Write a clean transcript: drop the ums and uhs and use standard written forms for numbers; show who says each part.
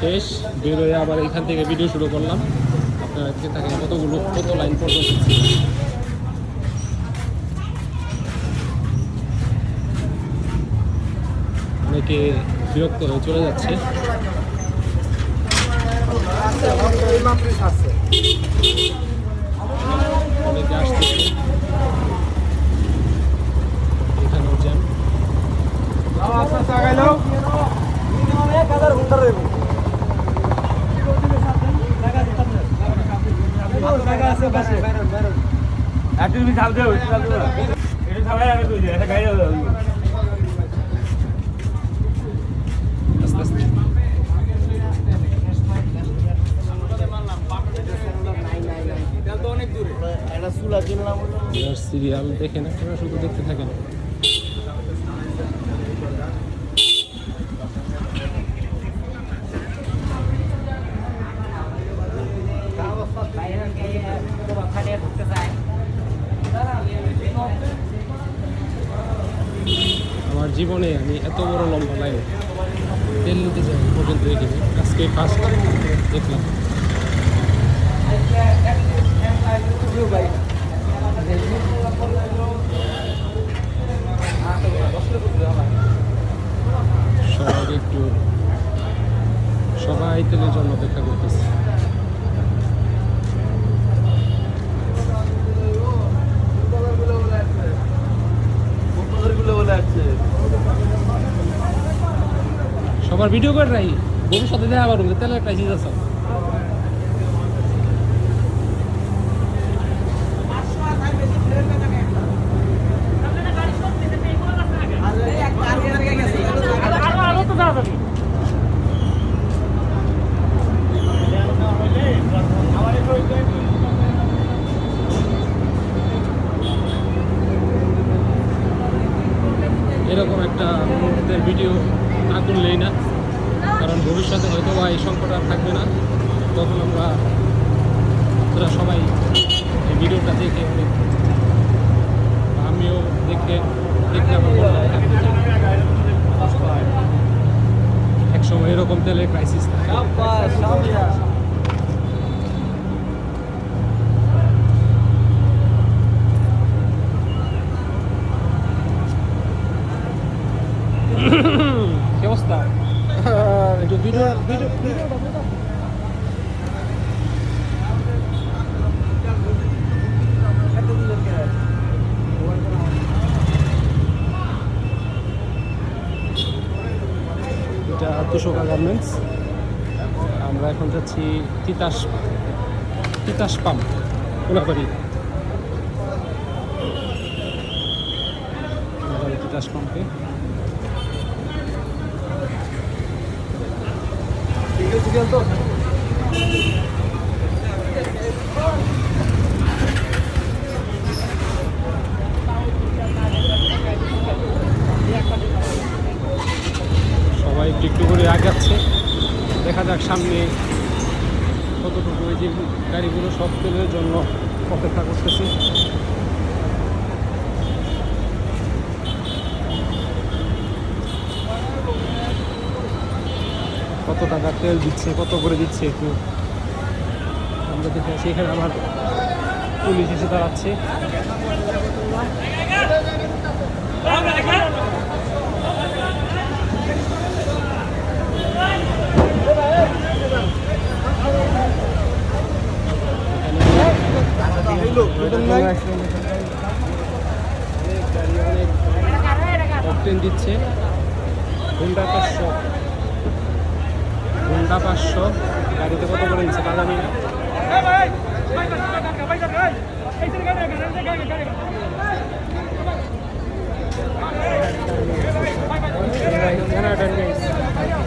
Speaker 1: শেষ বেরোয় আবার এখান থেকে ভিডিও শুরু করলাম। আপনারা দেখতে থাকেন কত লাইন পর্যন্ত ছিল। অনেকে বিরক্ত হয়ে চলে যাচ্ছে। অনেকে আসতেছে, এখানেও জ্যাম। সিরিয়াল দেখেন, আপনারা শুধু দেখতে থাকেন। আমার জীবনে আমি এত বড় লম্বা লাইন তেল নিতে যাই পর্যন্ত দেখিনি, আজকে ফার্স্ট দেখলাম। সবাই তেলের জন্য অপেক্ষা করতেছে। সবার ভিডিও করে রাই ভবিষ্যতে দেখা পারুন যে তেলের ক্রাইসিস আছে। এরকম একটা মুহূর্তের ভিডিও না করলেই না, কারণ ভবিষ্যতে হয়তো বা এই সংকট আর থাকবে না। তখন আমরা সবাই এই ভিডিওটা দেখে আমিও দেখে আমার এক সময় এরকম তেলের ক্রাইসিস থাকে। কি অবস্থা? একটু ভিডিও এটা তোষকা গার্মেন্টস। আমরা এখন যাচ্ছি তিতাস পাম্প, কোলাবাড়ি তিতাস পাম্পে। সবাই একটু করে আগাচ্ছে, দেখা যাক সামনে কতটুকু। এই যে গাড়িগুলো সব তেলের জন্য অপেক্ষা করতেছে। কত টাকা তেল দিচ্ছে, কত করে দিচ্ছে একটু আমরা দেখে আসি। এখানে আমার পুলিশ এসে দাঁড়াচ্ছে। অনেক দিচ্ছে। হুন্ডা 500 গাড়িতে কত করে দিচ্ছে তা জানি না।